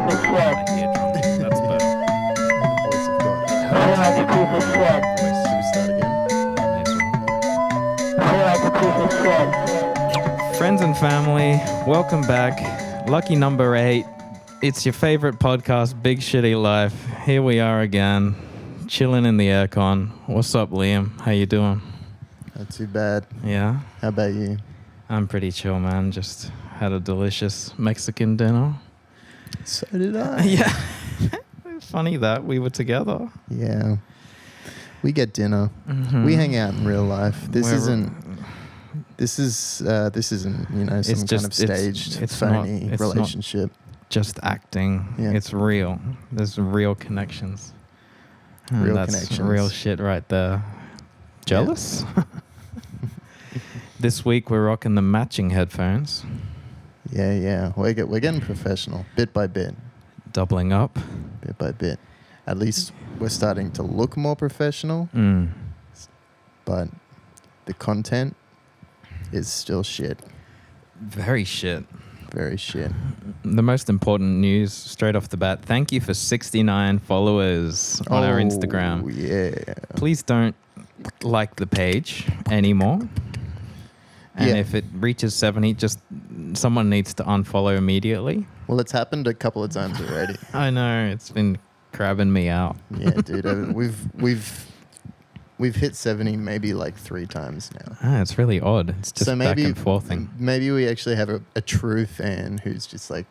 That's better. Voice of God. Should we start again? Friends and family, welcome back. Lucky number 8. It's your favorite podcast, Big Shitty Life. Here we are again, chilling in the aircon. What's up, Liam? How you doing? Not too bad. Yeah? How about you? I'm pretty chill, man. Just had a delicious Mexican dinner. So did I. Yeah. Funny that we were together. Yeah. We get dinner. Mm-hmm. We hang out in real life. This We're- isn't, you know, some kind of staged, phony relationship. Just acting. Yeah. It's real. There's real connections. And Real that's connections. real shit right there. Jealous? This week we're rocking the matching headphones. Yeah. We're getting professional, bit by bit. Doubling up. Bit by bit. At least we're starting to look more professional, but the content is still shit. Very shit. Very shit. The most important news straight off the bat. Thank you for 69 followers on our Instagram. Yeah. Please don't like the page anymore. And Yeah. if it reaches 70, just someone needs to unfollow immediately. Well, it's happened a couple of times already. I know, it's been crabbing me out. Yeah, dude. We've hit 70 maybe like 3 times now. It's really odd. It's just back and forthing. Maybe we actually have a true fan who's just like,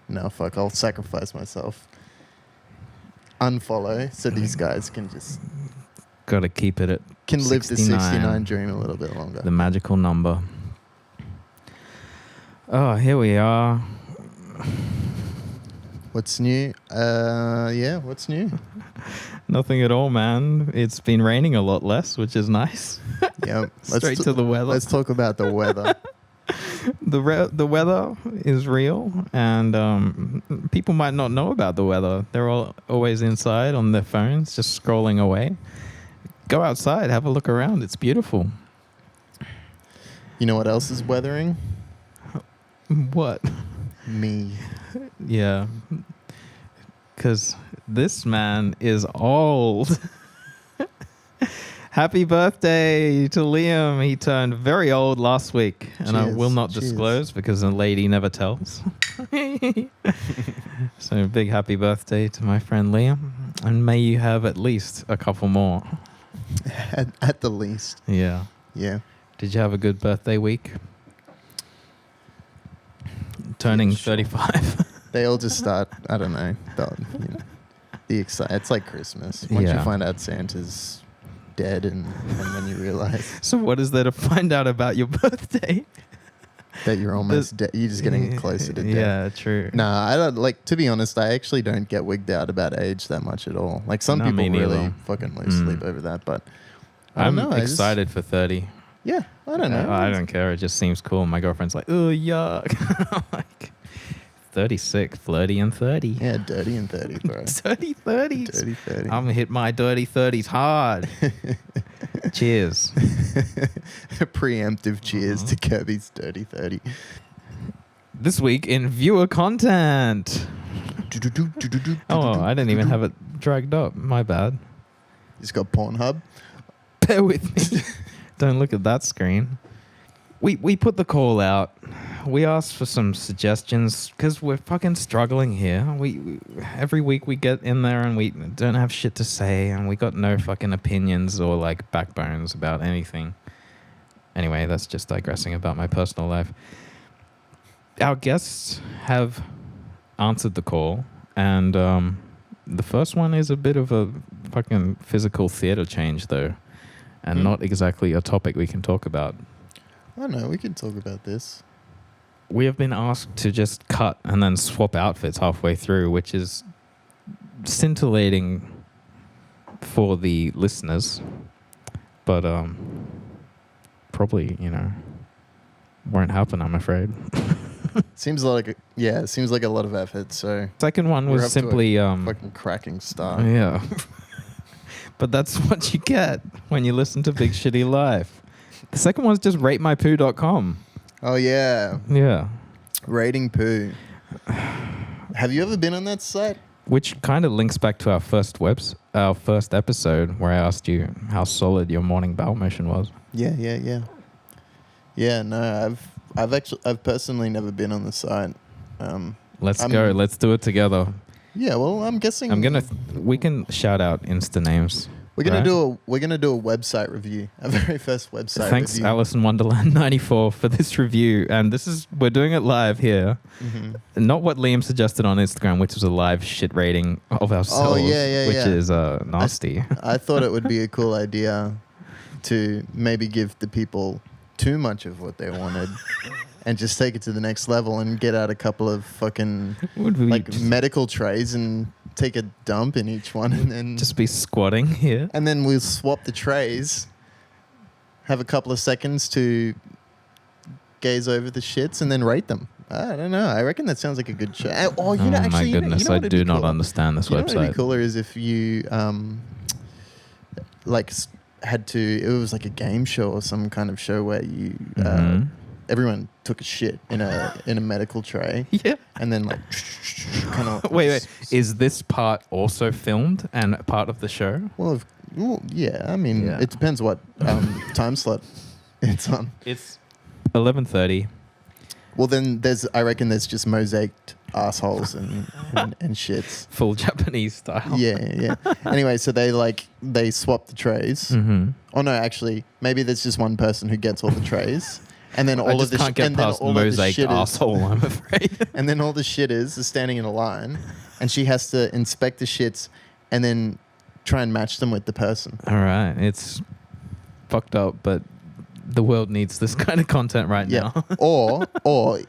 no, fuck, I'll sacrifice myself. Unfollow so these guys can just... Got to keep it at live the 69 69 dream a little bit longer. the magical number. Oh, here we are. What's new? What's new? Nothing at all, man. It's been raining a lot less, which is nice. Yeah. Straight to the weather. Let's talk about the weather. The weather is real, and people might not know about the weather. They're all always inside on their phones, just scrolling away. Go outside, have a look around. It's beautiful. You know what else is weathering? What? Me. Yeah. Because this man is old. Happy birthday to Liam. He turned very old last week. And I will not disclose because a lady never tells. So big happy birthday to my friend Liam. And may you have at least a couple more. At the least. Yeah. Yeah. Did you have a good birthday week? Turning 35. They all just start, I don't know, it's like Christmas. Once you find out Santa's dead and then you realize So what is there to find out about your birthday? that you're almost dead. You're just getting closer to death. Yeah, true. Nah, I don't, like, to be honest, I actually don't get wigged out about age that much at all. Like, some people really fucking lose sleep over that, but I'm excited for 30. Yeah, I don't know. I don't care. It just seems cool. My girlfriend's like, oh, yuck. I'm like, 36, flirty and 30. Yeah, dirty and 30, bro. Dirty 30s. Dirty 30. I'm going to hit my dirty 30s hard. Cheers. Preemptive cheers to Kirby's dirty 30. This week in viewer content. Oh, I didn't even have it dragged up. My bad. It's got Pornhub. Bear with me. Don't look at that screen. We put the call out. We asked for some suggestions because we're fucking struggling here. We every week we get in there and we don't have shit to say and we got no fucking opinions or like backbones about anything. Anyway, that's just digressing about my personal life. Our guests have answered the call, and the first one is a bit of a fucking physical theater change though, and not exactly a topic we can talk about. Oh no, we can talk about this. We have been asked to just cut and then swap outfits halfway through, which is scintillating for the listeners, but probably, won't happen, I'm afraid. Seems like a lot of effort. So second one was simply fucking cracking start. Yeah. But that's what you get when you listen to Big Shitty Life. The second one's just ratemypoo.com. Oh, yeah. Yeah. Rating poo. Have you ever been on that site? Which kind of links back to our first episode where I asked you how solid your morning bowel motion was. Yeah. Yeah, no, I've personally never been on the site. Let's go. Let's do it together. Yeah, well, I'm guessing We can shout out Insta names. we're gonna do a website review, a very first website. Thanks, review. Alice in Wonderland 94 for this review, and we're doing it live here. Mm-hmm. Not what Liam suggested on Instagram, which was a live shit rating of ourselves, which is nasty. I thought it would be a cool idea to maybe give the people too much of what they wanted and just take it to the next level and get out a couple of fucking medical trays and take a dump in each one and then just be squatting here. And then we'll swap the trays, have a couple of seconds to gaze over the shits and then rate them. I don't know. I reckon that sounds like a good show. Oh, my goodness, I do not understand this website. What would be cooler is if you had to. It was like a game show or some kind of show where you everyone took a shit in a medical tray. Yeah, and then like kind of. Wait. Is this part also filmed and part of the show? Well, yeah. I mean, it depends what time slot it's on. It's 11:30. Well, then I reckon there's just mosaiced assholes and shits. Full Japanese style. Yeah. Anyway, so they swap the trays. Mm-hmm. Oh no, actually, maybe there's just one person who gets all the trays, and then all of the can't get past mosaic asshole. I'm afraid. And then all the shitters are standing in a line, and she has to inspect the shits and then try and match them with the person. All right, it's fucked up, but the world needs this kind of content right now. or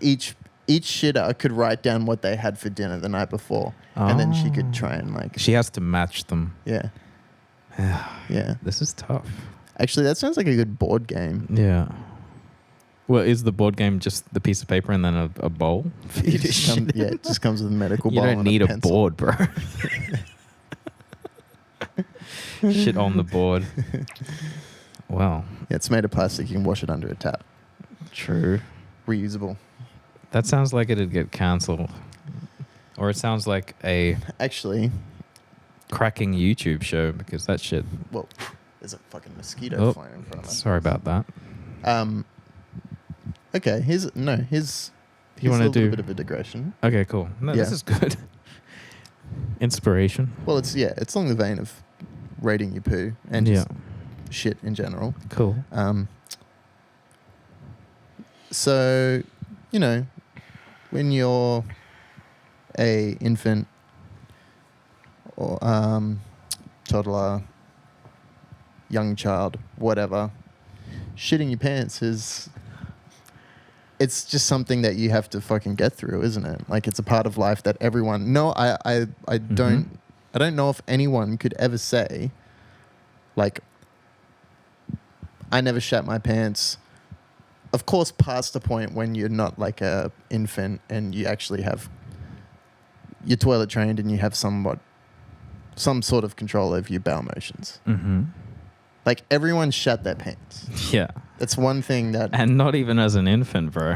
each shitter could write down what they had for dinner the night before, and then she could try and She has to match them. Yeah. Yeah. This is tough. Actually, that sounds like a good board game. Yeah. Well, is the board game just the piece of paper and then a bowl? It just comes with a medical bowl. You don't need a board, bro. Shit on the board. Wow. Yeah, it's made of plastic. You can wash it under a tap. True. Reusable. That sounds like it'd get cancelled. Or it sounds like a cracking YouTube show because that shit. Well, there's a fucking mosquito flying in front of us. Sorry about that. Okay, here's a little bit of a digression. Okay, cool. No, this is good. Inspiration. Well, it's along the vein of rating your poo and just shit in general. Cool. So, when you're a infant or toddler, young child, whatever, shitting your pants it's just something that you have to fucking get through, isn't it? Like, it's a part of life that everyone. No, I don't know if anyone could ever say, like, I never shat my pants. Of course, past the point when you're not like a infant and you actually have your toilet trained and you have some sort of control over your bowel motions. Mm-hmm. Like, everyone shat their pants. Yeah. That's one thing that... And not even as an infant, bro.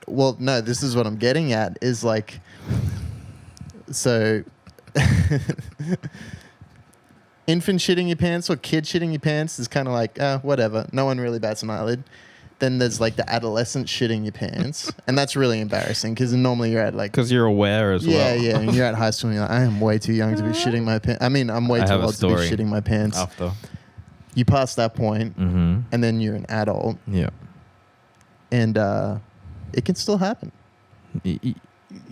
Well, no, this is what I'm getting at, is like... So... infant shitting your pants or kid shitting your pants is kind of like, whatever. No one really bats an eyelid. Then there's like the adolescent shitting your pants. And that's really embarrassing because normally you're at like... Because you're aware as well. Yeah. And you're at high school and you're like, I am way too young to be shitting my pants. I mean, I'm way too old to be shitting my pants. After. You pass that point, and then you're an adult. Yeah. And it can still happen.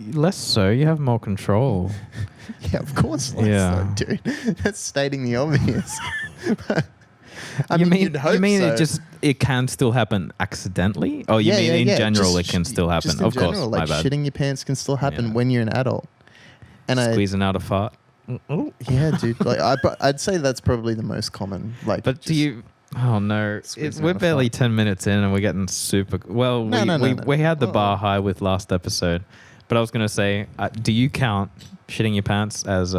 Less so. You have more control. Yeah, of course less so, dude. That's stating the obvious. You mean it can still happen accidentally? Oh, you mean in general it can still happen? Of course, like my bad. Shitting your pants can still happen when you're an adult. And squeezing out a fart. Yeah, dude. Like I'd say that's probably the most common. Like, but do you? Oh no, we're barely 10 minutes in and we're getting super. Well, we had the bar high with last episode, but I was gonna say, do you count shitting your pants as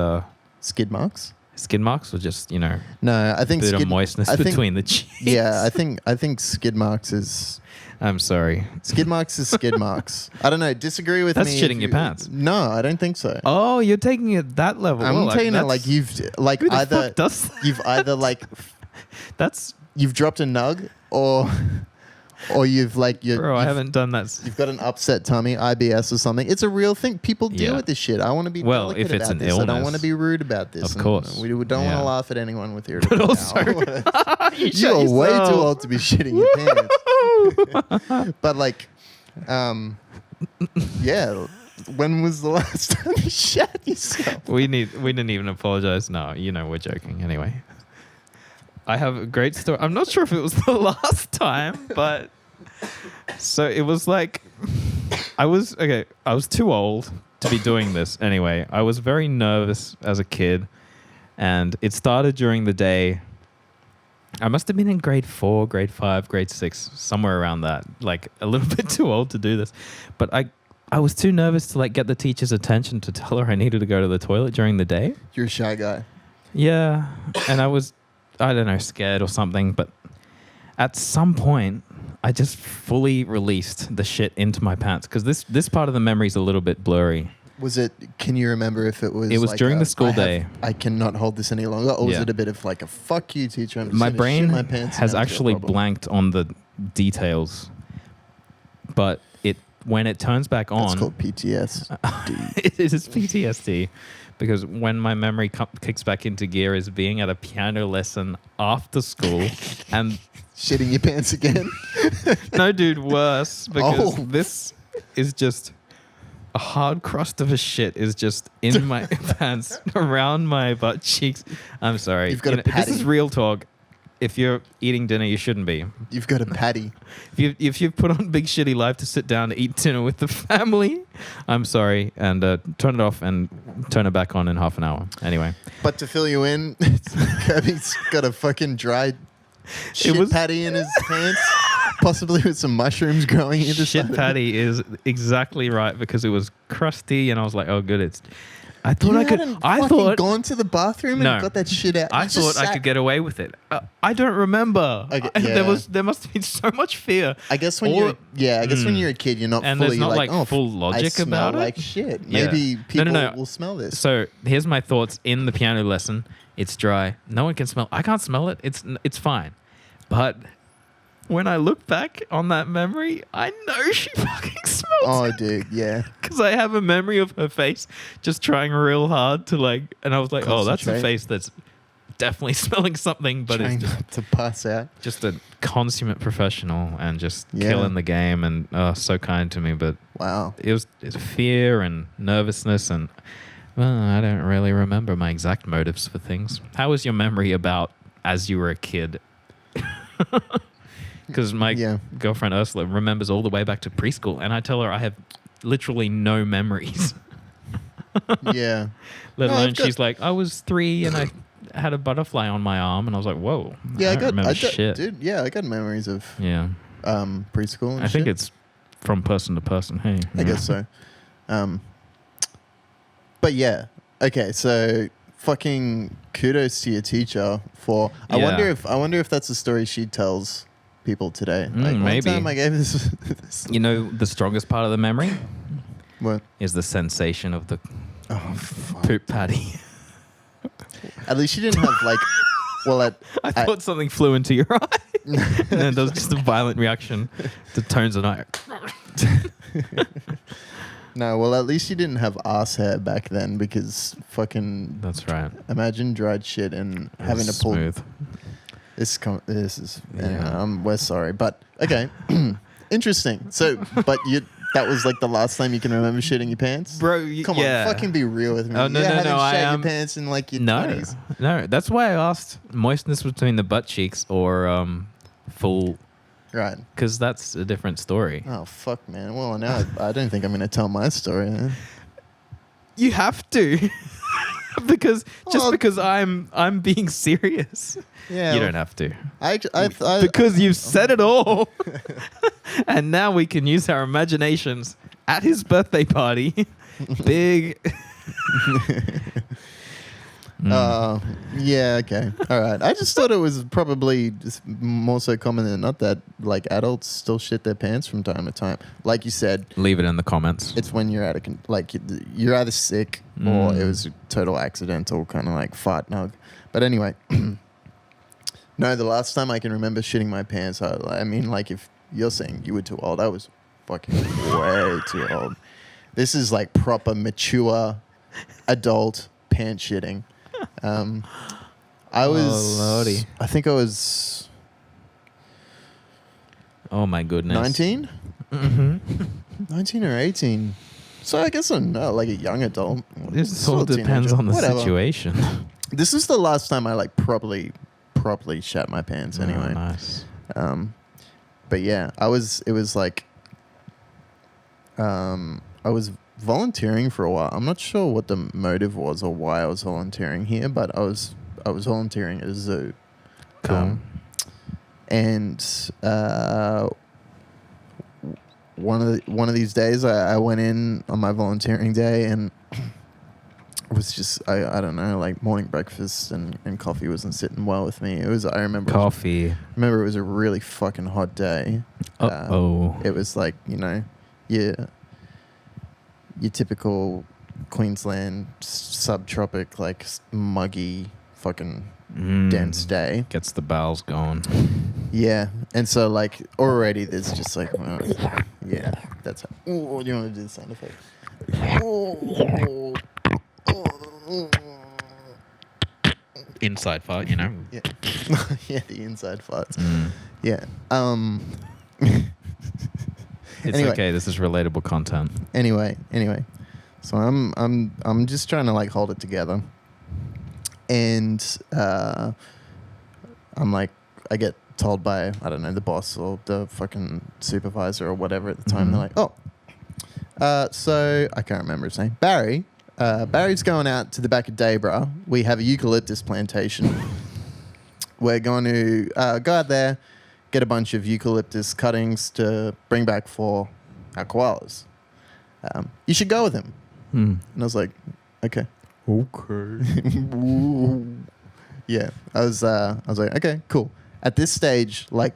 skid marks? Skid marks, or just No, I think bit of moistness between the cheeks. Yeah, I think skid marks is. I'm sorry. Skid marks is skid marks. I don't know. Disagree with That's me. shitting your pants. No, I don't think so. Oh, you're taking it that level. I'm Well, taking it that's- like you've like Who the either fuck does that? you've either like That's you've dropped a nug or you've like bro. I you've, haven't done that. you've got an upset tummy, IBS or something. It's a real thing. People deal Yeah. with this shit. I want to be Well, delicate if it's about an this. I don't illness, want to be rude about this. of And course. we don't want Yeah. to laugh at anyone with irritable But also, bowel. you You shut are way yourself. too old to be shitting your pants. But like, yeah. When was the last time you shat yourself? We didn't even apologize. No, we're joking. Anyway, I have a great story. I'm not sure if it was the last time, but so it was like I was too old to be doing this anyway. I was very nervous as a kid, and it started during the day. I must have been in grade 4, grade 5, grade 6, somewhere around that. Like a little bit too old to do this, but I was too nervous to like get the teacher's attention to tell her I needed to go to the toilet during the day. You're a shy guy. Yeah, and I was, I don't know, scared or something. But at some point, I just fully released the shit into my pants because this part of the memory is a little bit blurry. Was it? Can you remember if it was? It was like during the school day. I cannot hold this any longer. Or was Yeah. it a bit of like a fuck you, teacher? I'm just My gonna brain shit my pants has and have a actually problem. blanked on the details, but when it turns back on, It's called PTS. it is PTSD because when my memory kicks back into gear is being at a piano lesson after school and Shitting your pants again. no, dude, worse because Oh. this is just a hard crust of a shit is just in my pants around my butt cheeks. I'm sorry. You've got a this patty. is real talk. If you're eating dinner, you shouldn't be. You've got a patty. If you've put on Big Shitty Life to sit down to eat dinner with the family, I'm sorry. And turn it off and turn it back on in half an hour. Anyway. But to fill you in, Kirby's got a fucking dried shit was- patty in his pants, possibly with some mushrooms growing either Shit side. patty is exactly right because it was crusty and I was like, oh, good. I thought You I could. hadn't I fucking thought. gone to the bathroom No. and got that shit out. I You just thought I sat- could get away with it. I don't remember. Okay, There yeah. there must have been so much fear. I guess when All- you're when you're a kid, you're not And fully there's not, like, like, oh, full I logic smell about it. like shit. Yeah. Maybe No, people no. will smell this. So here's my thoughts in the piano lesson. It's dry. No one can smell. I can't smell it. It's fine. But when I look back on that memory, I know she fucking smells Oh, it. dude, yeah. Because I have a memory of her face just trying real hard to like, and I was like, oh, that's a Concentrate. face that's definitely smelling something, but Trying it's not to pass out. just a consummate professional and just Yeah. killing the game and so kind to me. But Wow. it's fear and nervousness and well, I don't really remember my exact motives for things. How was your memory about as you were a kid? Because my Yeah. girlfriend Ursula remembers all the way back to preschool, and I tell her I have literally no memories. Yeah. Let No, alone I've got- she's like, I was 3 and I had a butterfly on my arm, and I was like, whoa. Yeah, I don't remember shit. dude. Yeah, I got memories of Yeah, preschool. And I think shit. it's from person to person. Hey, I guess so. But yeah, okay. So fucking kudos to your teacher for. I Yeah. wonder if that's a story she tells people today. Like, maybe. One time I gave this. You know, the strongest part of the memory What? is the sensation of the Oh, fuck. poop patty. At least she didn't have like. Well, I thought something flew into your eye, and then there was just a violent reaction to tones and I. no. Well, at least she didn't have ass hair back then because fucking. That's right. Imagine dried shit and It having was to pull. smooth. This is. Anyway, Yeah. we're sorry, but okay. Interesting. So, but that was like the last time you can remember shitting your pants? Bro, Come on, fucking be real with me. Oh, no, you no, haven't no, I shat am- your pants in like your No, 20s. no. That's why I asked moistness between the butt cheeks or full, Right. because that's a different story. Oh, fuck, man. Well, now I don't think I'm going to tell my story. Eh? You have to, because Well- because I'm being serious. Yeah. You don't have to, I because you've said it all, and now we can use our imaginations at his birthday party. Big. Yeah, okay. All right. I just thought it was probably just more so common than not that like adults still shit their pants from time to time. Like you said, Leave it in the comments. it's when you're at you're either sick or it was a total accidental kind of like fart nug. But anyway, no, the last time I can remember shitting my pants, I mean, like if you're saying you were too old, I was fucking way too old. This is like proper mature adult pant shitting. I was, Lordy. I think I was Oh my goodness. 19? Mm-hmm. 19 or 18. So I guess I'm not like a young adult. This Still all a depends teenager. on the Whatever. situation. This is the last time I like properly shat my pants anyway. Oh, nice. But yeah, it was like, I was volunteering for a while. I'm not sure what the motive was or why I was volunteering here, but I was volunteering at a zoo. Cool. And one of these days, I went in on my volunteering day, and it was just I don't know, like morning breakfast and coffee wasn't sitting well with me. I remember Coffee. it was a really fucking hot day. It was like, you know, your typical Queensland subtropic, like muggy fucking dense day. Gets the bowels going. Yeah, and so like already there's just like, yeah, that's how. Oh, do you want to do the sound effect? Inside fart, you know. Yeah, yeah, the inside farts. Mm. Yeah. It's Anyway. okay. This is relatable content. Anyway. So I'm just trying to like hold it together, and I'm like, I get told by, I don't know, the boss or the fucking supervisor or whatever at the time. They're like, so I can't remember his name. Barry. Barry's going out to the back of Daybra. We have a eucalyptus plantation. We're going to go out there, get a bunch of eucalyptus cuttings to bring back for our koalas. You should go with him. And I was like, okay. Yeah, I was like, okay, cool. At this stage, like,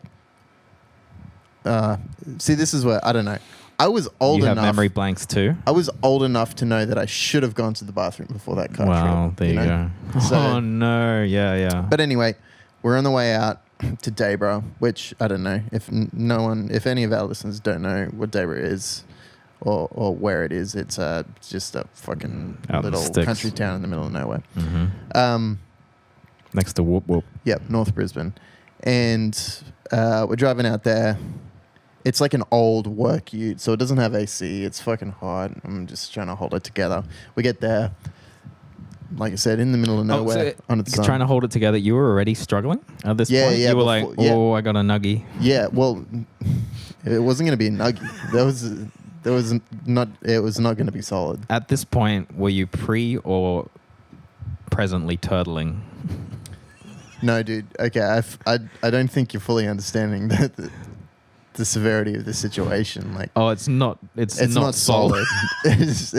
see, this is where I don't know. I was old You enough. have memory blanks too. I was old enough to know that I should have gone to the bathroom before that cut. Wow, there you know? go. So- Oh no, yeah. But anyway, we're on the way out to Daybra, which I don't know if any of our listeners don't know what Daybra is or where it is. It's just a fucking Out in the little sticks. country town in the middle of nowhere. Mm-hmm. Next to Whoop Whoop. Yep, North Brisbane. And we're driving out there. It's like an old work ute, so it doesn't have AC. It's fucking hot. I'm just trying to hold it together. We get there, like I said, in the middle of nowhere. On its Trying to hold it together. You were already struggling at this point. Yeah, You were before- like, yeah. oh, I got a nuggie. Yeah, well, it wasn't going to be a nugget. It was not going to be solid. At this point, were you pre or presently turtling? No, dude. Okay, I don't think you're fully understanding the severity of the situation. Like, Oh, it's not. It's not solid.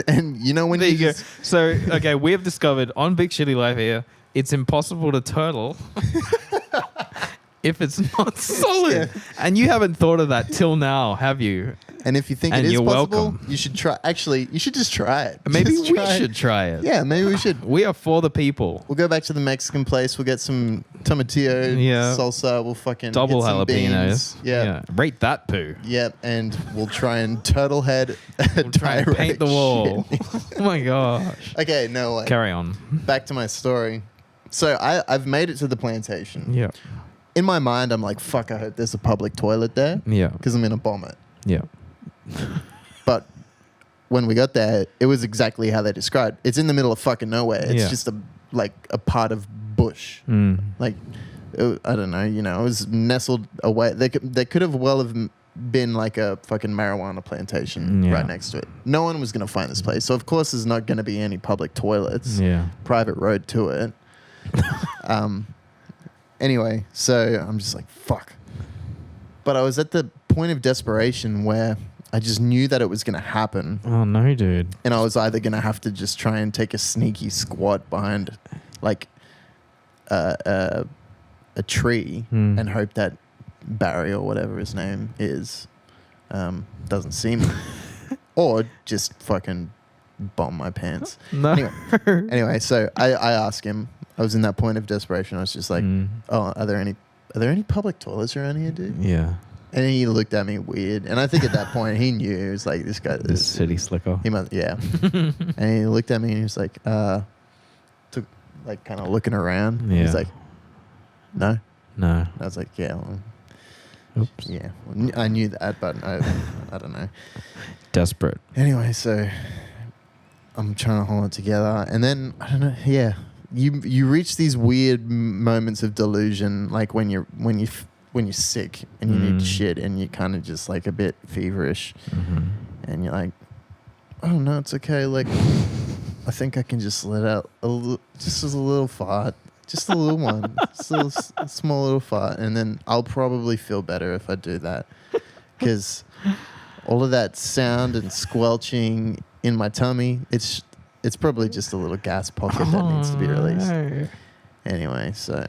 And you know when There you you go. just, So, okay, we have discovered on Big Shitty Life here, it's impossible to turtle if it's not solid. Yeah. And you haven't thought of that till now, have you? and if you think And it is you're possible, welcome. you should try. Actually, you should just try it. Maybe Just we try it. should try it. Yeah, maybe we should. We are for the people. We'll go back to the Mexican place. We'll get some tomatillo salsa. We'll fucking Double get some jalapenos. beans. Yeah. Rate that poo. Yep, and we'll try and turtle head. We'll try and paint the wall. Oh my gosh. Okay, no way. Carry on. Back to my story. So I've made it to the plantation. Yeah. In my mind, I'm like, fuck, I hope there's a public toilet there Yeah. because I'm going to bomb it. Yeah. But when we got there, it was exactly how they described. It's in the middle of fucking nowhere. It's Yeah. just a part of bush. Like, I don't know, you know, it was nestled away. They could have well have been like a fucking marijuana plantation Yeah. right next to it. No one was going to find this place. So, of course, there's not going to be any public toilets. Yeah. Private road to it. Anyway, so I'm just like, fuck. But I was at the point of desperation where I just knew that it was going to happen. Oh no, dude. And I was either going to have to just try and take a sneaky squat behind like a tree and hope that Barry or whatever his name is doesn't see me, or just fucking bomb my pants. No. Anyway, so I asked him. I was in that point of desperation. I was just like, "Oh, are there any public toilets around here, dude?" Yeah. And he looked at me weird, and I think at that point he knew. He was like, "This guy, This city slicker. he must, yeah." And he looked at me and he was like, took like kind of looking around. Yeah. He's like, "No." No. I was like, "Yeah, well, Oops. yeah." I knew that, but I don't know. Desperate. Anyway, so I'm trying to hold it together, and then I don't know. Yeah, you reach these weird moments of delusion, like when you're sick and you need shit, and you're kind of just like a bit feverish, and you're like, "Oh no, it's okay. Like, I think I can just let out just a little fart." Just a little one, just a small little fart, and then I'll probably feel better if I do that, because all of that sound and squelching in my tummy, it's probably just a little gas pocket that needs to be released. No. Anyway, so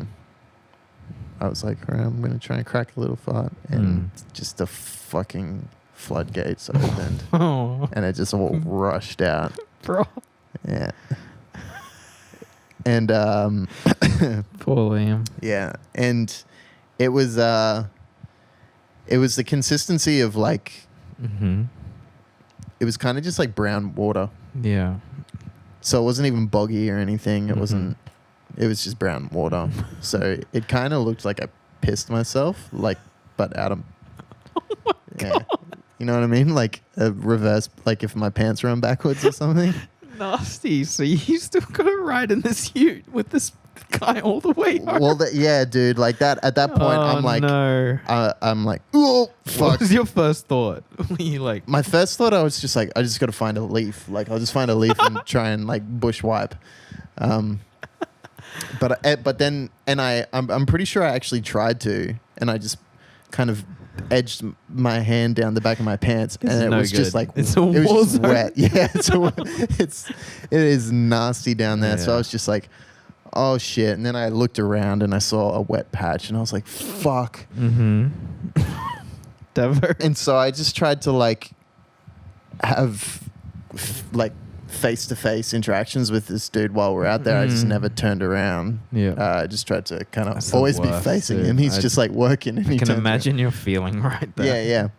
I was like, all right, I'm going to try and crack a little fart, and just the fucking floodgates opened, and it just all rushed out. Bro. Yeah. And Poor Liam. yeah, and it was the consistency of like it was kind of just like brown water. Yeah. So it wasn't even boggy or anything. It wasn't. It was just brown water. So it kind of looked like I pissed myself, like, but out of. Oh my God. You know what I mean? Like a reverse, like if my pants were on backwards or something. Nasty. So you still got to ride in this ute with this guy all the way home. Well, yeah, dude. Like that. At that point, I'm like, no. I'm like, oh, fuck. What was your first thought? Were you like, My first thought, I was just like, I just got to find a leaf. Like, I'll just find a leaf and try and like bush wipe. But then, and I'm pretty sure I actually tried to, and I just kind of edged my hand down the back of my pants, and it no was good. just like It's a it was war just zone. wet. Yeah, it is nasty down there. So I Yeah. was just like, oh shit. And then I looked around and I saw a wet patch, and I was like, fuck. Devo? And so I just tried to like have like face-to-face interactions with this dude while we're out there. I just never turned around. Yeah. I just tried to kind of That's the always be worst, facing dude. him. He's I just like working, and I he can turns imagine your feeling right there. around.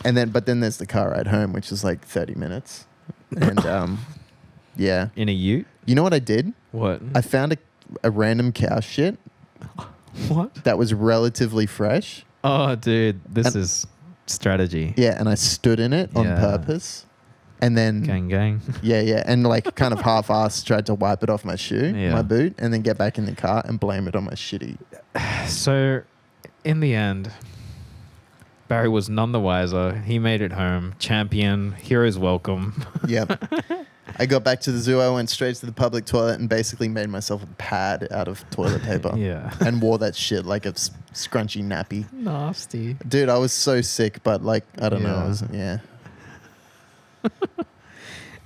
Yeah. But then there's the car ride home, which is like 30 minutes. And yeah. In a ute? You know what I did? What? I found a random cow shit What? that was relatively fresh. Oh, dude, this And- is strategy. Yeah, and I stood in it on Yeah. purpose. And then Gang. Yeah, and like kind of half-assed tried to wipe it off my shoe, Yeah. my boot, and then get back in the car and blame it on my shitty. So, in the end, Barry was none the wiser. He made it home. Champion. Heroes welcome. Yep. I got back to the zoo. I went straight to the public toilet and basically made myself a pad out of toilet paper. Yeah. And wore that shit like a scrunchy nappy. Nasty. Dude, I was so sick, but like, I don't know. Yeah. I was, yeah.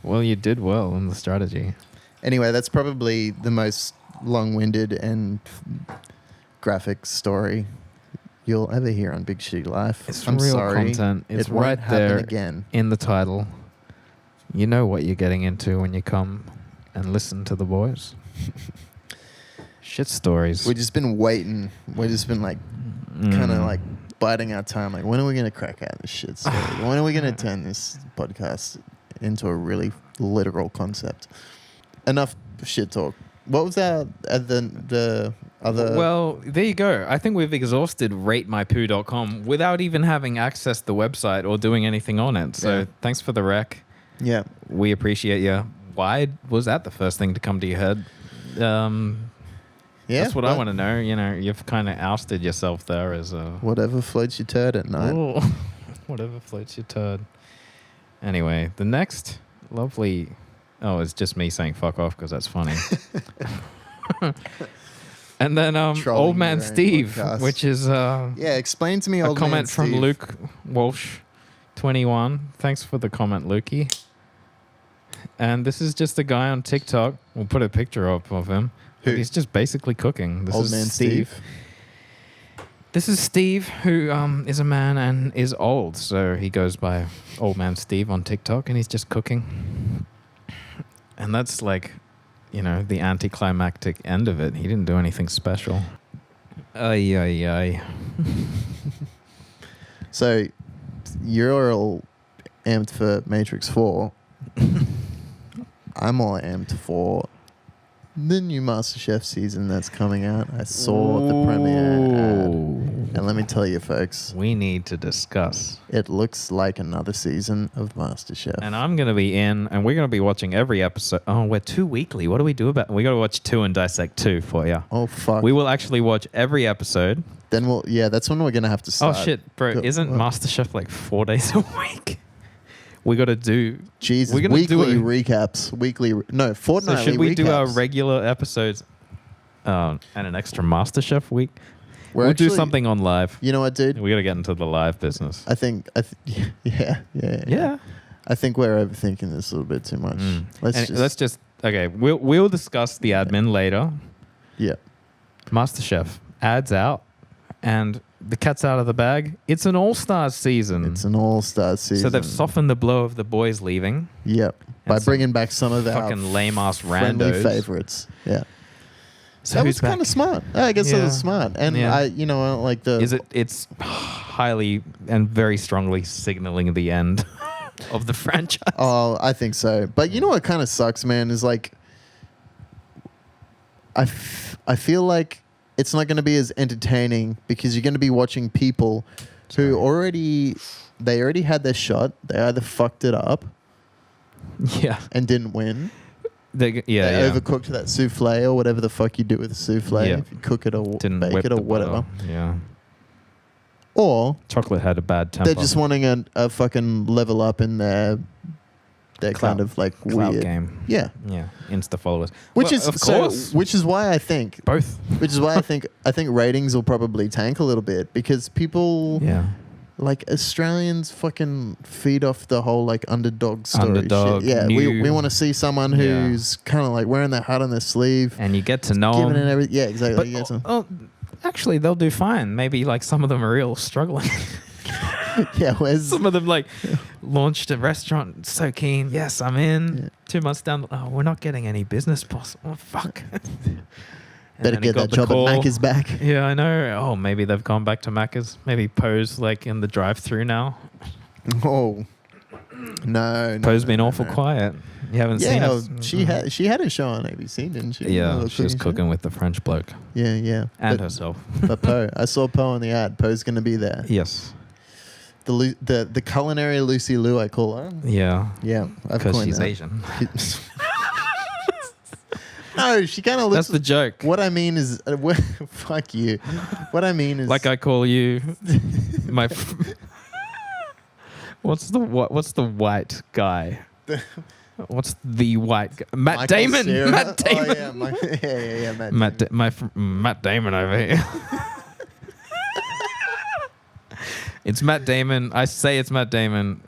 Well, you did well in the strategy. Anyway, that's probably the most long-winded and graphic story you'll ever hear on Big Shitty Life. It's I'm real sorry. content. It's It won't right happen there again. in the title. You know what you're getting into when you come and listen to the boys. Shit stories. We've just been waiting. We've just been like, kind of like biding our time. Like, when are we going to crack out this shit story? When are we going to turn this podcast into a really literal concept? Enough shit talk. What was that? The other? Well, there you go. I think we've exhausted ratemypoo.com without even having accessed the website or doing anything on it. So Yeah. thanks for the rec. Yeah. We appreciate you. Why was that the first thing to come to your head? Yeah. That's what I want to know. You know, you've kind of ousted yourself there as a... Whatever floats your turd at night. Ooh, whatever floats your turd. Anyway, the next lovely... Oh, it's just me saying fuck off because that's funny. And then Trolling Old Man your own Steve, podcast. which is Yeah, explain to me a Old Man comment from Steve. Luke Walsh, 21. Thanks for the comment, Lukey. And this is just a guy on TikTok. We'll put a picture up of him. Who? But he's just basically cooking. This Old is man Steve. This is Steve, who is a man and is old. So he goes by Old Man Steve on TikTok, and he's just cooking. And that's like, you know, the anticlimactic end of it. He didn't do anything special. Ay, ay, ay. So you're all amped for Matrix 4. I'm all amped for the new MasterChef season that's coming out. I saw the premiere ad. And let me tell you, folks, We need to discuss. it looks like another season of MasterChef. And I'm going to be in, and we're going to be watching every episode. Oh, we're 2 weekly. What do we do about it? We got to watch 2 and dissect 2 for you. Oh, fuck. We will actually watch every episode. Then that's when we're going to have to Oh, start. shit, bro. Isn't What? MasterChef like 4 days a week? We got to do... Jesus, we're gonna weekly do recaps. So Fortnightly should we do our recaps. regular episodes and an extra MasterChef week? We're We'll do actually- something on live. You know what, dude? We got to get into the live business. Yeah. I think we're overthinking this a little bit too much. Let's just okay. We'll discuss the admin later. Yeah. MasterChef ads out, and the cat's out of the bag. It's an all-star season. It's an all-star season. So they've softened the blow of the boys leaving. Yep. By And some bringing back some of their fucking lame-ass friendly randos. favorites. Yeah. So That who's was kind of back? smart. I guess it Yeah. was smart. And Yeah. I like the... It's highly and very strongly signaling the end of the franchise. Oh, I think so. But you know what kind of sucks, man, is like... I feel like it's not going to be as entertaining because you're going to be watching people who already had their shot. They either fucked it up Yeah. and didn't win. They They overcooked that souffle or whatever the fuck you do with a souffle. Yeah. If you cook it or Didn't bake whip it or the whatever. butter. Yeah. Or Chocolate had a bad temper. they're just wanting a fucking level up in their kind Clout- of like clout weird game. Yeah. Yeah. Insta followers. Which Well, is of course. which is why I think Both. I think ratings will probably tank a little bit because people Yeah. like Australians fucking feed off the whole like underdog story Underdog, shit. Yeah, new- we want to see someone Yeah. who's kind of like wearing their heart on their sleeve, And you get to know giving it them. everything. Yeah, exactly. But You get to- actually, they'll do fine. Maybe like some of them are real struggling. yeah, where's Some of them like launched a restaurant, so keen. Yes, I'm in. Yeah. 2 months down. Oh, we're not getting any business possible. Oh, fuck. And better then he get got that the job call. at Macca's back. Yeah, I know. Oh, maybe they've gone back to Macca's. Maybe Poe's like in the drive-through now. Oh no, Poe's no, been no, awful no. quiet. You haven't seen Yeah, us. she had a show on ABC, didn't she? Yeah, A she was show? cooking with the French bloke Yeah. and But- herself. But Poe, I saw Poe on the ad. Poe's gonna be there. Yes. The culinary Lucy Liu, I call her. Yeah. Yeah, I've Because coined she's that. Asian. No, she kind of looks. That's the joke. What I mean is, fuck you. What I mean is, Like I call you my. What's the white guy? What's the white guy? Matt Michael Damon. Cera? Matt Damon. Oh, yeah, Matt Damon. Matt Damon over here. It's Matt Damon. I say it's Matt Damon.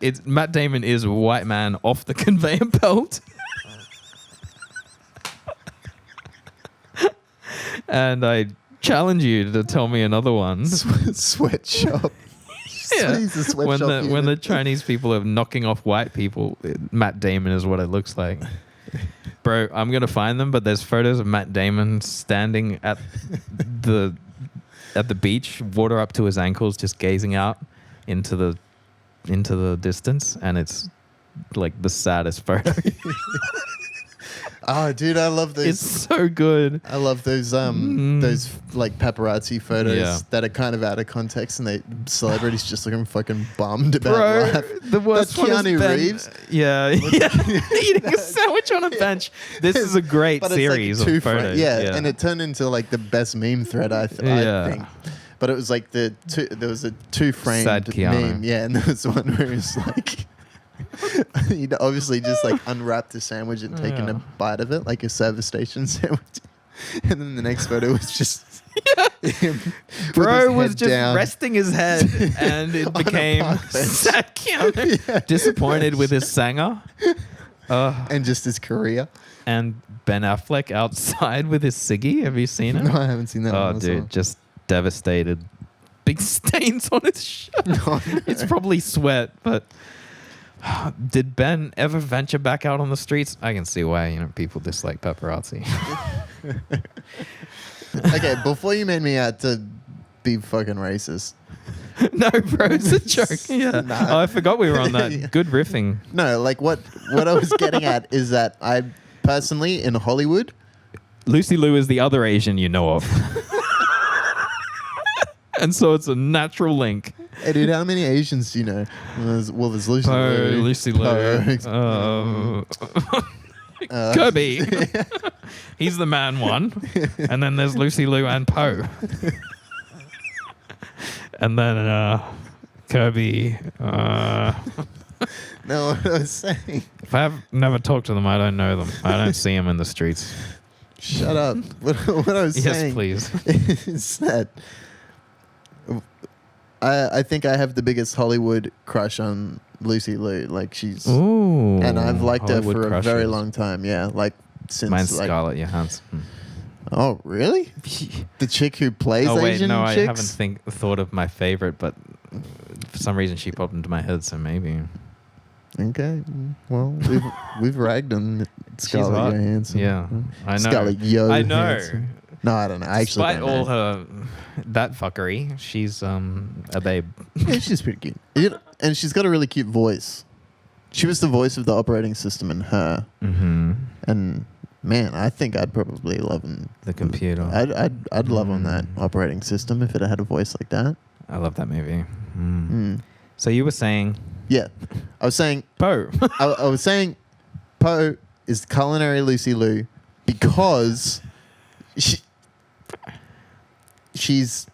It's Matt Damon is a white man off the conveyor belt. And I challenge you to tell me another one. Sweatshop. Yeah. He's a sweatshop When the unit. Chinese people are knocking off white people, Matt Damon is what it looks like. Bro, I'm gonna find them, but there's photos of Matt Damon standing at the beach, water up to his ankles, just gazing out into the distance, and it's like the saddest photo. Oh, dude, I love those. It's so good. I love those like paparazzi photos Yeah. that are kind of out of context, and celebrities just looking fucking bummed about Bro, life. the worst That's one is Keanu Ben- Reeves. Yeah, eating a sandwich on a bench. This is a great But series it's like of photos. yeah, and it turned into like the best meme thread I think. But it was like there was a two-framed Sad Keanu. meme, yeah, and there was one where it's like he'd obviously just like unwrapped a sandwich and taken a bite of it, like a service station sandwich, and then the next photo was just him with Bro his was head just down. resting his head, and it On a became park bench. sad Keanu, disappointed with his sanger. and just his career. And Ben Affleck outside with his ciggy. Have you seen it? No, I haven't seen that. Oh, one. dude, just devastated. Big stains on his shirt. No. It's probably sweat, but did Ben ever venture back out on the streets? I can see why, people dislike paparazzi. Okay, before you made me out to be fucking racist. No, bro, it's a joke. Yeah. Nah. Oh, I forgot we were on that. Yeah. Good riffing. No, like what I was getting at is that I personally in Hollywood, Lucy Liu is the other Asian you know of. And so it's a natural link. hey dude, how many Asians do you know? There's Lucy Liu. Lucy Liu. Kirby. He's the man one. And then there's Lucy Liu and Poe. And then Kirby. No, what I was saying. If I have never talked to them, I don't know them. I don't see them in the streets. Shut up. What I was saying. Yes, please. Is that I think I have the biggest Hollywood crush on Lucy Liu. Like she's, Ooh. and I've liked Hollywood her for a very crushes. long time. Yeah, like since Mine's like. Scarlett Johansson. Oh really? The chick who plays Oh wait, Asian no, I chicks? haven't thought of my favorite, but for some reason she popped into my head, so maybe. Okay, well we've ragged on Scarlett hot. Johansson. Yeah, I know. Scarlett I know. Johansson. No, I don't know. I actually Despite don't all know. that fuckery, she's a babe. Yeah, she's pretty cute. And she's got a really cute voice. She was the voice of the operating system in Her. Mm-hmm. And man, I think I'd probably love him. The computer. I'd love on that operating system if it had a voice like that. I love that movie. So you were saying Yeah, I was saying Poe. I was saying Poe is culinary Lucy Liu because she's,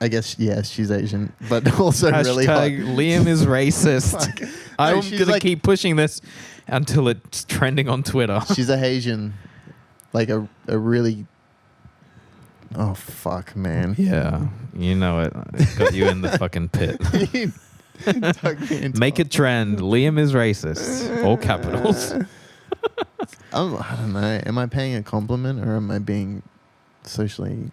I guess, yeah, she's Asian, but also really hot. Liam is racist. Fuck. I'm No, going she's to like- keep pushing this until it's trending on Twitter. She's a Asian, like a really. Oh fuck, man! Yeah, you know it. It got you in the fucking pit. Dug me into Make a trend. Liam is racist. All capitals. I don't know. Am I paying a compliment or am I being socially?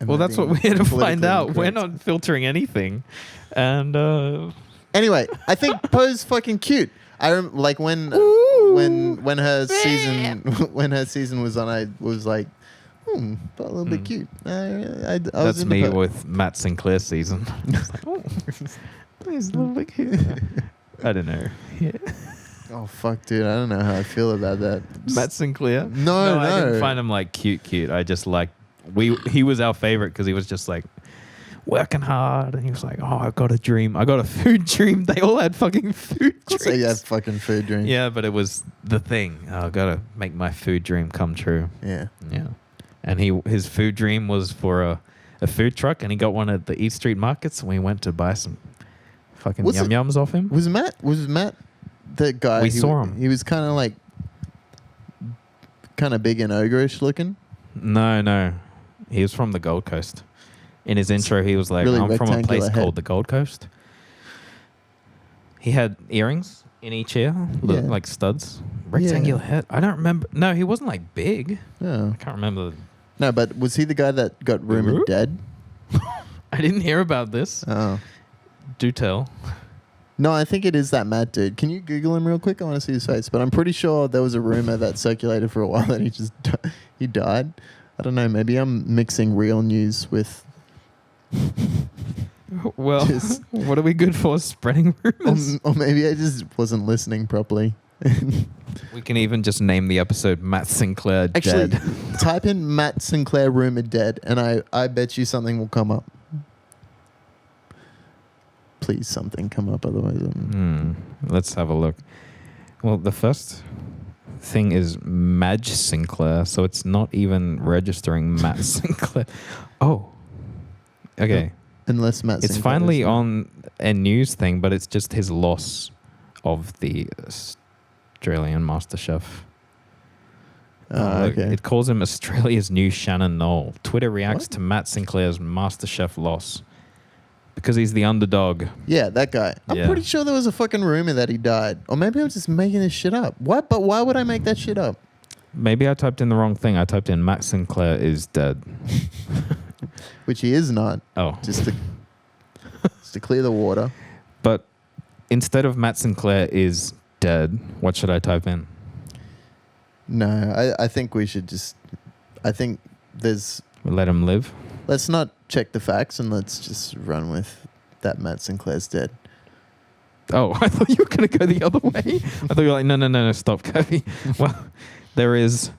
Well, that's what we're here to find out. We're not filtering anything. And Anyway, I think Poe's fucking cute. Like when her season was on, I was like, a little bit cute. I was that's into me Poe. with Matt Sinclair season. It's like, oh, he's a little bit cute. I don't know. Yeah. Oh fuck, dude! I don't know how I feel about that. Matt Sinclair? No. I didn't find him like cute. I just like he was our favorite because he was just like working hard and he was like, oh, I've got a dream. I got a food dream. They all had fucking food dreams. So yeah, fucking food dream. Yeah, but it was the thing. Oh, I gotta make my food dream come true. Yeah. Yeah. And his food dream was for a food truck, and he got one at the East Street markets, and we went to buy some fucking yum-yums off him. Was Matt the guy? We saw him. He was kind of big and ogreish looking. No. He was from the Gold Coast. In his intro, he was like, really I'm from a place rectangular head. called the Gold Coast. He had earrings in each ear, Yeah. like studs. Rectangular head. I don't remember. No, he wasn't like big. Oh. I can't remember. No, but was he the guy that got rumored dead? I didn't hear about this. Oh. Do tell. No, I think it is that Matt dude. Can you Google him real quick? I want to see his face. But I'm pretty sure there was a rumor that circulated for a while that he died. I don't know. Maybe I'm mixing real news with. Well, Just- what are we good for? Spreading rumors? Or maybe I just wasn't listening properly. We can even just name the episode Matt Sinclair Actually, Dead. type in Matt Sinclair rumored dead, and I bet you something will come up. Please, something come up, otherwise Let's have a look. Well, the first thing is Madge Sinclair, so it's not even registering Matt Sinclair. Oh. Okay. unless Matt. It's Sinclair finally is- on a news thing, but it's just his loss of the Australian MasterChef. Look, Okay. It calls him Australia's new Shannon Knoll. Twitter reacts What? to Matt Sinclair's MasterChef loss. Because he's the underdog. Yeah, that guy. I'm Yeah. pretty sure there was a fucking rumor that he died. Or maybe I'm just making this shit up. What? But why would I make that shit up? Maybe I typed in the wrong thing. I typed in Matt Sinclair is dead. Which he is not. Oh. Just to clear the water. But instead of Matt Sinclair is dead, what should I type in? No, I think we should just... I think there's... Let him live? Let's not check the facts and let's just run with that Matt Sinclair's dead. Oh, I thought you were going to go the other way. I thought you were like, no, stop, Kobe. Well, there is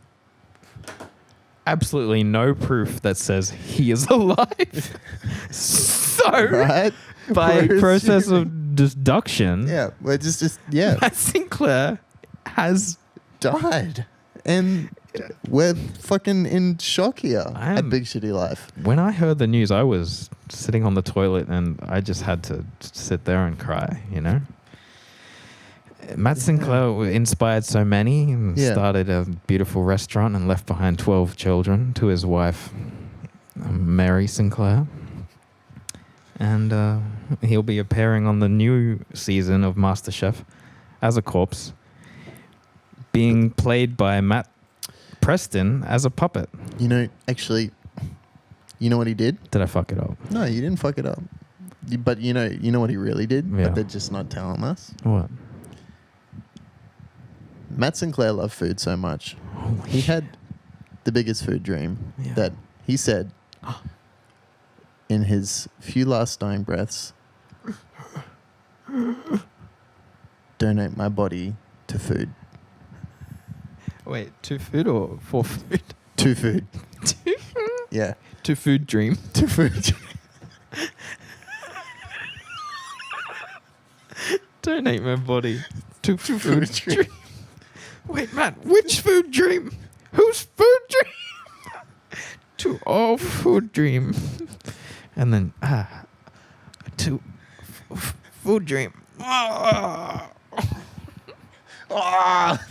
absolutely no proof that says he is alive. So, Right? by We're process assuming. of deduction, Yeah, we're just yeah, Matt Sinclair has... died. And we're fucking in shock here at Big Shitty Life. When I heard the news, I was sitting on the toilet and I just had to sit there and cry, you know? Matt Sinclair inspired so many and started a beautiful restaurant and left behind 12 children to his wife, Mary Sinclair. And he'll be appearing on the new season of MasterChef as a corpse, being played by Matt Preston as a puppet. You know, actually, you know what he did? Did I fuck it up? No, you didn't fuck it up. But you know what he really did? Yeah. But they're just not telling us. What? Matt Sinclair loved food so much. He had the biggest food dream that he said in his few last dying breaths, donate my body to food. Wait, to food or for food? To food. Yeah. To food dream. To food. Donate my body to food food dream. Wait, Matt, which food dream? Whose food dream? To all food dream. And then, to food dream.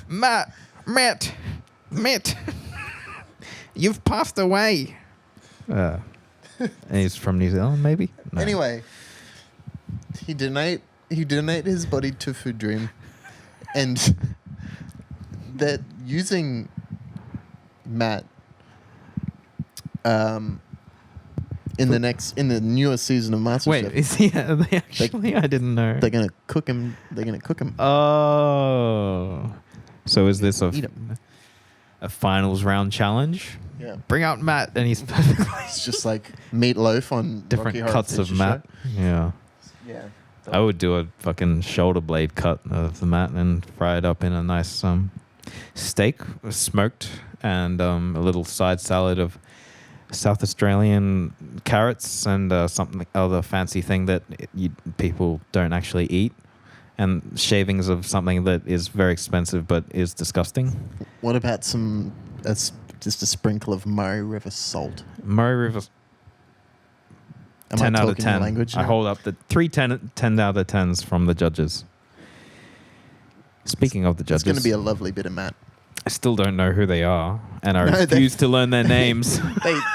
Matt, you've passed away. And he's from New Zealand, maybe? No. Anyway, he donate his body to Food Dream, and that using Matt in the newest season of MasterChef. Wait, is he? Are they actually? I didn't know. They're gonna cook him. Oh, so is this Eat him. a finals round challenge? Yeah. Bring out Matt, and he's perfectly It's just like meatloaf on different Rocky Horror cuts of Picture Matt. Yeah. Show. Yeah. I would do a fucking shoulder blade cut of the Matt and fry it up in a nice steak, smoked, and a little side salad of South Australian carrots and something other fancy thing that people don't actually eat, and shavings of something that is very expensive but is disgusting. What about just a sprinkle of Murray River salt? Murray River. Am 10 I out of talking 10. language I now? hold up the 10 out of 10s from the judges. Speaking of the judges, It's going to be a lovely bit of Matt. I still don't know who they are, and I refuse to learn their names.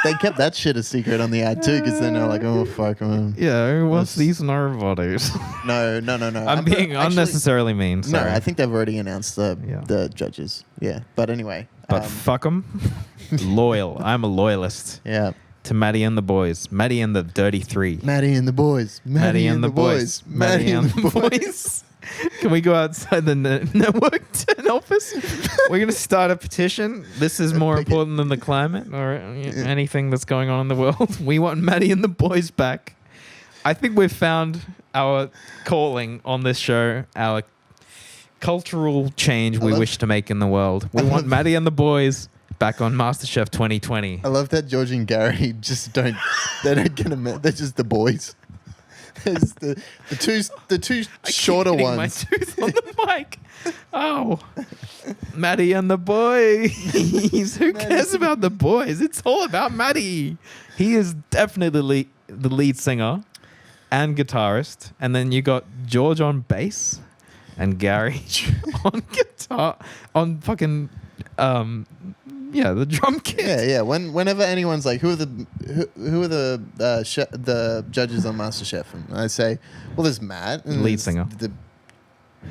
They kept that shit a secret on the ad too, because then they're like, oh fuck, man. Yeah, what's these nobodies? No. I'm being unnecessarily mean. No, Sorry. I think they've already announced the judges. Yeah, but anyway. But fuck them. Loyal. I'm a loyalist Yeah. to Matty and the boys. Matty and the Dirty Three. Matty and the boys. Matty and the boys. Matty and the boys. Can we go outside the network office? We're going to start a petition. This is more important than the climate or anything that's going on in the world. We want Matty and the boys back. I think we've found our calling on this show, our cultural change we wish to make in the world. We want Matty and the boys back on MasterChef 2020. I love that George and Gary they don't get them. They're just the boys. There's the two shorter ones. My tooth on the mic. Oh, Matty and the boys. Who cares about the boys? It's all about Matty. He is definitely the lead singer and guitarist. And then you got George on bass and Gary on guitar, on fucking the drum kit. Yeah. Whenever anyone's like, who are the judges on MasterChef, and I say, well, there's Matt, and Lead there's singer. the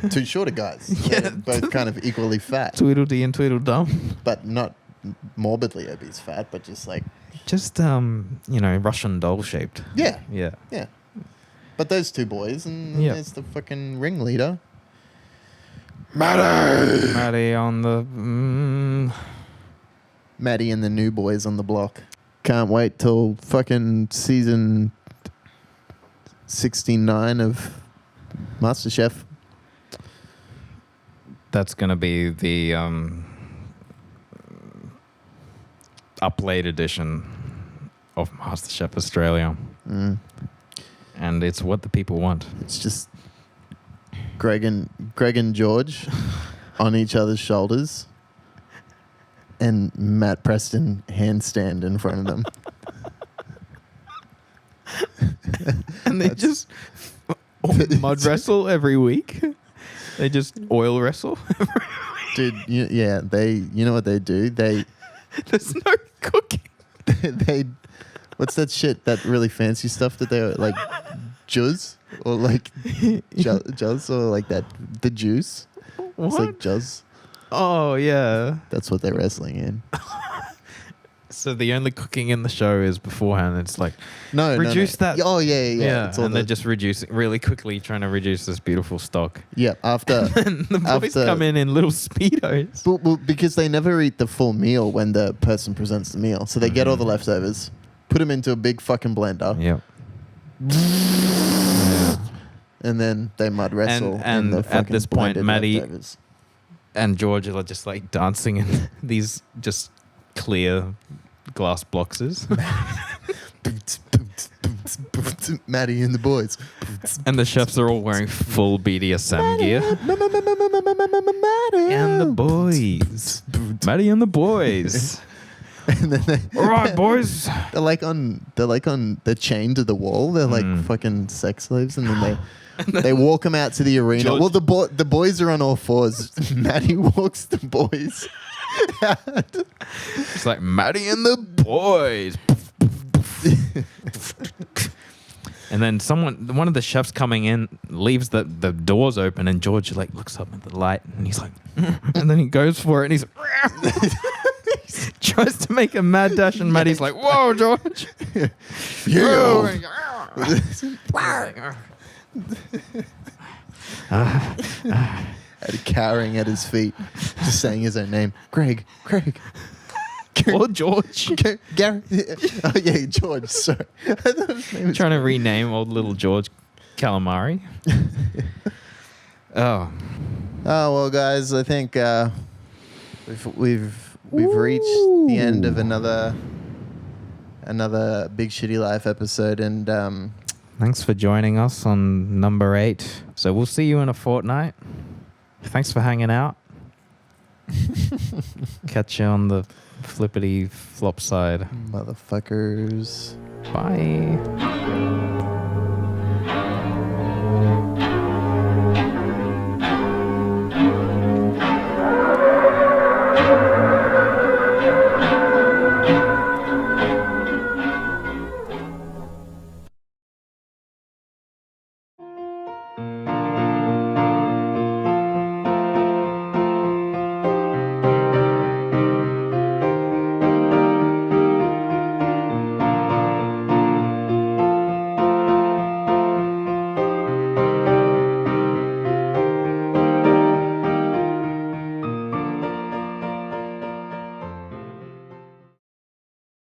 two shorter guys. Yeah. They're both kind of equally fat, Tweedledee and Tweedledum. but not morbidly obese fat, but just like Just Russian doll shaped. yeah. Yeah. But those two boys, and Yeah. there's the fucking ringleader, Matty on the. Matty, and the new boys on the block. Can't wait till fucking season 69 of MasterChef. That's gonna be the up-late edition of MasterChef Australia, and it's what the people want. It's just Greg and George on each other's shoulders, and Matt Preston handstand in front of them. And they just mud wrestle every week. They just oil wrestle. Dude, you know what they do? There's no cooking. they what's that shit, that really fancy stuff that they like, juzz or like juzz or like that, the juice. What? It's like juzz. Oh yeah. That's what they're wrestling in. So the only cooking in the show is beforehand. It's like No, reduce that. Oh yeah. It's all and they're just reducing really quickly, trying to reduce this beautiful stock. yeah. After And the boys After- come in little speedos. well, because they never eat the full meal when the person presents the meal, so they get all the leftovers, put them into a big fucking blender, Yep. Yeah. and then they mud wrestle. And in the at fucking this point, blended Matty- leftovers. And George are just like dancing in these just clear glass boxes. Matty and the boys. And the chefs are all wearing full BDSM gear. Matty And the boys. Matty and the boys. And then All right, boys. they're chained to the wall. They're like fucking sex slaves, and then they walk them out to the arena. George- Well, the boys are on all fours. Matty walks the boys out. It's like Matty and the boys. And then one of the chefs coming in leaves the doors open, and George like looks up at the light, and he's like, and then he goes for it, and he's tries to make a mad dash, and Matty's like, "Whoa, George!" And cowering at his feet, just saying his own name. Greg. Or George. Gary. Oh yeah, George. Sorry. I thought his name was Trying to rename old little George Calamari. Oh, well, guys, I think we've reached the end of another Big Shitty Life episode, and thanks for joining us on number 8. So we'll see you in a fortnight. Thanks for hanging out. Catch you on the flippity flop side. motherfuckers. Bye.